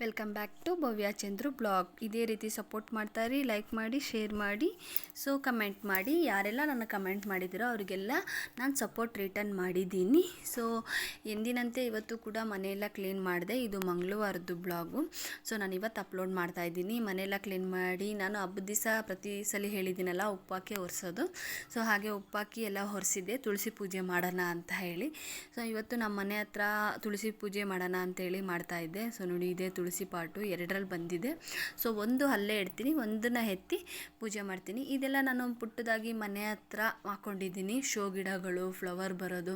Welcome back to Bhavya Chandru blog. ಇದೇ ರೀತಿ support ಮಾಡ್ತಾಯಿರಿ, ಲೈಕ್ ಮಾಡಿ, ಶೇರ್ ಮಾಡಿ, ಸೊ ಕಮೆಂಟ್ ಮಾಡಿ. ಯಾರೆಲ್ಲ ನನ್ನ ಕಮೆಂಟ್ ಮಾಡಿದ್ದೀರೋ ಅವರಿಗೆಲ್ಲ ನಾನು ಸಪೋರ್ಟ್ ರಿಟರ್ನ್ ಮಾಡಿದ್ದೀನಿ. ಸೊ ಎಂದಿನಂತೆ ಇವತ್ತು ಕೂಡ ಮನೆಯೆಲ್ಲ ಕ್ಲೀನ್ ಮಾಡಿದೆ. ಇದು ಮಂಗಳವಾರದ್ದು ಬ್ಲಾಗು. ಸೊ ನಾನು ಇವತ್ತು ಅಪ್ಲೋಡ್ ಮಾಡ್ತಾಯಿದ್ದೀನಿ. ಮನೆಯೆಲ್ಲ ಕ್ಲೀನ್ ಮಾಡಿ, ನಾನು ಹಬ್ಬದ ದಿವಸ ಪ್ರತಿ ಸಲ ಹೇಳಿದ್ದೀನಲ್ಲ ಉಪ್ಪಾಕಿ ಒರೆಸೋದು. ಸೊ ಹಾಗೆ ಉಪ್ಪಾಕಿ ಎಲ್ಲ ಒರೆಸಿದ್ದೆ, ತುಳಸಿ ಪೂಜೆ ಮಾಡೋಣ ಅಂತ ಹೇಳಿ. ಸೊ ಇವತ್ತು ನಮ್ಮ ಮನೆ ಹತ್ರ ತುಳಸಿ ಪೂಜೆ ಮಾಡೋಣ ಅಂತೇಳಿ ಮಾಡ್ತಾಯಿದ್ದೆ. ಸೊ ನೋಡಿ, ಇದೇ ತುಳಸಿ ಪಾಟು 2ರಲ್ಲಿ ಬಂದಿದೆ. ಸೊ ಒಂದು ಅಲ್ಲೇ ಇಡ್ತೀನಿ, ಒಂದನ್ನು ಎತ್ತಿ ಪೂಜೆ ಮಾಡ್ತೀನಿ. ಇದೆಲ್ಲ ನಾನು ಪುಟ್ಟದಾಗಿ ಮನೆ ಹತ್ರ ಹಾಕ್ಕೊಂಡಿದ್ದೀನಿ. ಶೋ ಗಿಡಗಳು, ಫ್ಲವರ್ ಬರೋದು,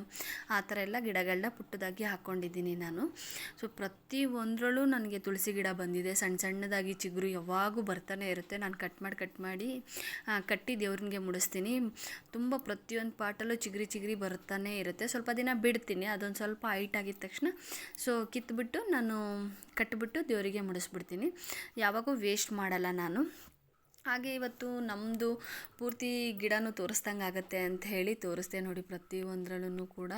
ಆ ಥರ ಎಲ್ಲ ಗಿಡಗಳನ್ನ ಪುಟ್ಟದಾಗಿ ಹಾಕ್ಕೊಂಡಿದ್ದೀನಿ ನಾನು. ಸೊ ಪ್ರತಿ ಒಂದರಲ್ಲೂ ನನಗೆ ತುಳಸಿ ಗಿಡ ಬಂದಿದೆ. ಸಣ್ಣ ಸಣ್ಣದಾಗಿ ಚಿಗುರು ಯಾವಾಗೂ ಬರ್ತಾನೆ ಇರುತ್ತೆ. ನಾನು ಕಟ್ ಮಾಡಿ ಕಟ್ಟಿ ದೇವ್ರಿಗೆ ಮುಡಿಸ್ತೀನಿ. ತುಂಬ ಪ್ರತಿಯೊಂದು ಪಾಟಲ್ಲೂ ಚಿಗುರಿ ಬರ್ತಾನೆ ಇರುತ್ತೆ. ಸ್ವಲ್ಪ ದಿನ ಬಿಡ್ತೀನಿ, ಅದೊಂದು ಸ್ವಲ್ಪ ಹೈಟ್ ಆಗಿದ ತಕ್ಷಣ ಸೊ ಕಿತ್ಬಿಟ್ಟು ನಾನು ಕಟ್ಟಿಬಿಟ್ಟು ದೇವರಿಗೆ ಮುಡಿಸ್ಬಿಡ್ತೀನಿ. ಯಾವಾಗೂ ವೇಸ್ಟ್ ಮಾಡಲ್ಲ ನಾನು. ಹಾಗೆ ಇವತ್ತು ನಮ್ಮದು ಪೂರ್ತಿ ಗಿಡನೂ ತೋರಿಸ್ದಂಗೆ ಆಗುತ್ತೆ ಅಂತ ಹೇಳಿ ತೋರಿಸ್ದೆ. ನೋಡಿ, ಪ್ರತಿ ಒಂದರಲ್ಲೂ ಕೂಡ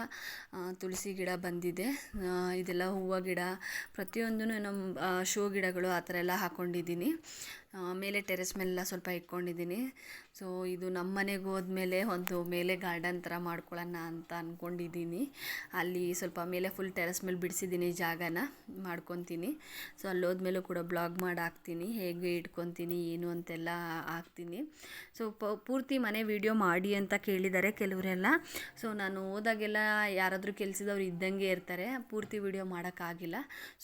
ತುಳಸಿ ಗಿಡ ಬಂದಿದೆ. ಇದೆಲ್ಲ ಹೂವು ಗಿಡ, ಪ್ರತಿಯೊಂದೂ ನಮ್ಮ ಶೋ ಗಿಡಗಳು ಆ ಥರ ಎಲ್ಲ ಹಾಕ್ಕೊಂಡಿದ್ದೀನಿ. ಮೇಲೆ ಟೆರೆಸ್ ಮೇಲೆಲ್ಲ ಸ್ವಲ್ಪ ಇಟ್ಕೊಂಡಿದ್ದೀನಿ. ಸೊ ಇದು ನಮ್ಮ ಮನೆಗೆ ಹೋದ್ಮೇಲೆ ಒಂದು ಮೇಲೆ ಗಾರ್ಡನ್ ಥರ ಮಾಡ್ಕೊಳ್ಳೋಣ ಅಂತ ಅಂದ್ಕೊಂಡಿದ್ದೀನಿ. ಅಲ್ಲಿ ಸ್ವಲ್ಪ ಮೇಲೆ ಫುಲ್ ಟೆರೆಸ್ ಮೇಲೆ ಬಿಡಿಸಿದ್ದೀನಿ, ಜಾಗನ ಮಾಡ್ಕೊತೀನಿ. ಸೊ ಅಲ್ಲಿ ಹೋದ್ಮೇಲೂ ಕೂಡ ಬ್ಲಾಗ್ ಮಾಡಿ ಹಾಕ್ತೀನಿ, ಹೇಗೆ ಇಟ್ಕೊತೀನಿ ಏನು ಅಂತೆಲ್ಲ ಹಾಕ್ತೀನಿ. ಸೊ ಪೂರ್ತಿ ಮನೆ ವೀಡಿಯೋ ಮಾಡಿ ಅಂತ ಕೇಳಿದ್ದಾರೆ ಕೆಲವರೆಲ್ಲ. ಸೊ ನಾನು ಹೋದಾಗೆಲ್ಲ ಯಾರಾದರೂ ಕೆಲಸದವ್ರು ಇದ್ದಂಗೆ ಇರ್ತಾರೆ, ಪೂರ್ತಿ ವೀಡಿಯೋ ಮಾಡೋಕ್ಕಾಗಿಲ್ಲ.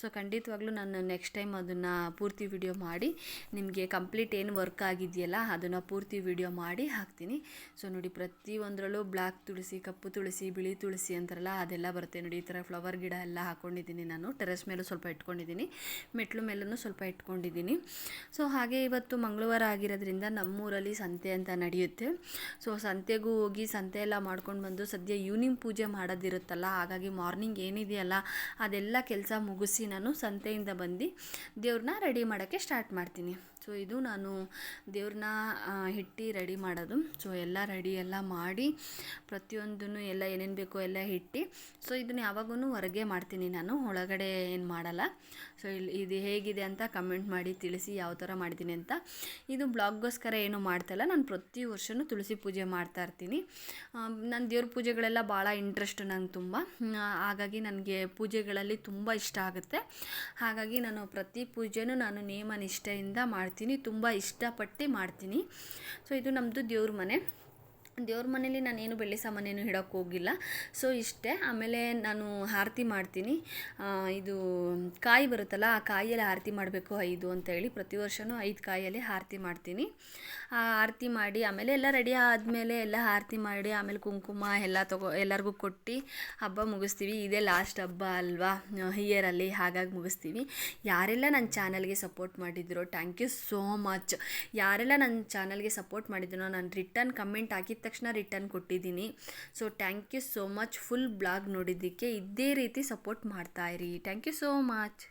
ಸೊ ಖಂಡಿತವಾಗ್ಲೂ ನಾನು ನೆಕ್ಸ್ಟ್ ಟೈಮ್ ಅದನ್ನು ಪೂರ್ತಿ ವೀಡಿಯೋ ಮಾಡಿ ನಿಮಗೆ ಕಂಪ್ಲೀಟ್ ಏನು ವರ್ಕ್ ಆಗಿದೆಯಲ್ಲ ಅದನ್ನು ಪೂರ್ತಿ ವೀಡಿಯೋ ಮಾಡಿ ಹಾಕ್ತೀನಿ. ಸೊ ನೋಡಿ, ಪ್ರತಿಯೊಂದರಲ್ಲೂ ಬ್ಲ್ಯಾಕ್ ತುಳಸಿ, ಕಪ್ಪು ತುಳಸಿ, ಬಿಳಿ ತುಳಸಿ ಅಂತಾರಲ್ಲ ಅದೆಲ್ಲ ಬರುತ್ತೆ. ನೋಡಿ, ಈ ಥರ ಫ್ಲವರ್ ಗಿಡ ಎಲ್ಲ ಹಾಕ್ಕೊಂಡಿದ್ದೀನಿ ನಾನು. ಟೆರೆಸ್ ಮೇಲೂ ಸ್ವಲ್ಪ ಇಟ್ಕೊಂಡಿದ್ದೀನಿ, ಮೆಟ್ಲು ಮೇಲೂ ಸ್ವಲ್ಪ ಇಟ್ಕೊಂಡಿದ್ದೀನಿ. ಸೊ ಹಾಗೆ ಇವತ್ತು ಮಂಗಳವಾರ ಆಗಿರೋದ್ರಿಂದ ನಮ್ಮೂರಲ್ಲಿ ಸಂತೆ ಅಂತ ನಡೆಯುತ್ತೆ. ಸೊ ಸಂತೆಗೂ ಹೋಗಿ ಸಂತೆ ಎಲ್ಲ ಮಾಡ್ಕೊಂಡು ಬಂದು ಸದ್ಯ ಈವ್ನಿಂಗ್ ಪೂಜೆ ಮಾಡೋದಿರುತ್ತಲ್ಲ, ಹಾಗಾಗಿ ಮಾರ್ನಿಂಗ್ ಏನಿದೆಯಲ್ಲ ಅದೆಲ್ಲ ಕೆಲಸ ಮುಗಿಸಿ ನಾನು ಸಂತೆಯಿಂದ ಬಂದು ದೇವ್ರನ್ನ ರೆಡಿ ಮಾಡೋಕ್ಕೆ ಸ್ಟಾರ್ಟ್ ಮಾಡ್ತೀನಿ. ಸೊ ಇದು ನಾನು ದೇವ್ರನ್ನ ಹಿಟ್ಟು ರೆಡಿ ಮಾಡೋದು. ಸೊ ಎಲ್ಲ ರೆಡಿ ಎಲ್ಲ ಮಾಡಿ ಪ್ರತಿಯೊಂದನ್ನು ಎಲ್ಲ ಏನೇನು ಬೇಕೋ ಎಲ್ಲ ಇಟ್ಟು, ಸೊ ಇದನ್ನು ಯಾವಾಗೂ ಹೊರಗೆ ಮಾಡ್ತೀನಿ ನಾನು, ಒಳಗಡೆ ಏನು ಮಾಡಲ್ಲ. ಸೊ ಇದು ಹೇಗಿದೆ ಅಂತ ಕಮೆಂಟ್ ಮಾಡಿ ತಿಳಿಸಿ, ಯಾವ ಥರ ಮಾಡ್ತೀನಿ ಅಂತ. ಇದು ಬ್ಲಾಗ್ಗೋಸ್ಕರ ಏನು ಮಾಡ್ತಾಯಿಲ್ಲ, ನಾನು ಪ್ರತಿ ವರ್ಷವೂ ತುಳಸಿ ಪೂಜೆ ಮಾಡ್ತಾಯಿರ್ತೀನಿ. ನನ್ನ ದೇವ್ರ ಪೂಜೆಗಳೆಲ್ಲ ಭಾಳ ಇಂಟ್ರೆಸ್ಟ್ ನಂಗೆ ತುಂಬ. ಹಾಗಾಗಿ ನನಗೆ ಪೂಜೆಗಳಲ್ಲಿ ತುಂಬ ಇಷ್ಟ ಆಗುತ್ತೆ. ಹಾಗಾಗಿ ನಾನು ಪ್ರತಿ ಪೂಜೆನೂ ನಾನು ನೇಮ ನಿಷ್ಠೆಯಿಂದ ಮಾಡ್ತೀನಿ, ತುಂಬ ಇಷ್ಟಪಟ್ಟು ಮಾಡ್ತೀನಿ. ಸೊ ಇದು ನಮ್ಮದು ದೇವ್ರ ಮನೆ. ದೇವ್ರ ಮನೇಲಿ ನಾನೇನು ಬೆಳ್ಳಿ ಸಾಮಾನೇನು ಇಡೋಕ್ಕೆ ಹೋಗಿಲ್ಲ. ಸೊ ಇಷ್ಟೇ. ಆಮೇಲೆ ನಾನು ಆರತಿ ಮಾಡ್ತೀನಿ. ಇದು ಕಾಯಿ ಬರುತ್ತಲ್ಲ, ಆ ಕಾಯಿಯಲ್ಲಿ ಆರತಿ ಮಾಡಬೇಕು 5 ಅಂತೇಳಿ ಪ್ರತಿ ವರ್ಷವೂ 5 ಕಾಯಲ್ಲಿ ಆರತಿ ಮಾಡ್ತೀನಿ. ಆರತಿ ಮಾಡಿ ಆಮೇಲೆ ಎಲ್ಲ ರೆಡಿ ಆದಮೇಲೆ ಎಲ್ಲ ಆರತಿ ಮಾಡಿ ಆಮೇಲೆ ಕುಂಕುಮ ಎಲ್ಲ ಎಲ್ಲರಿಗೂ ಕೊಟ್ಟು ಹಬ್ಬ ಮುಗಿಸ್ತೀವಿ. ಇದೇ ಲಾಸ್ಟ್ ಹಬ್ಬ ಅಲ್ವಾ ಇಯರಲ್ಲಿ, ಹಾಗಾಗಿ ಮುಗಿಸ್ತೀವಿ. ಯಾರೆಲ್ಲ ನನ್ನ ಚಾನಲ್ಗೆ ಸಪೋರ್ಟ್ ಮಾಡಿದ್ರು ಥ್ಯಾಂಕ್ ಯು ಸೋ ಮಚ್. ಯಾರೆಲ್ಲ ನನ್ನ ಚಾನಲ್ಗೆ ಸಪೋರ್ಟ್ ಮಾಡಿದ್ರು ನಾನು ರಿಟರ್ನ್ ಕಮೆಂಟ್ ಹಾಕಿದ ತಕ್ಷಣ ರಿಟರ್ನ್ ಕೊಟ್ಟಿದ್ದೀನಿ. So thank you so much. Full blog ನೋಡಿದ್ದಕ್ಕೆ ಇದೇ ರೀತಿ ಸಪೋರ್ಟ್ ಮಾಡ್ತಾಯಿರಿ. Thank you so much.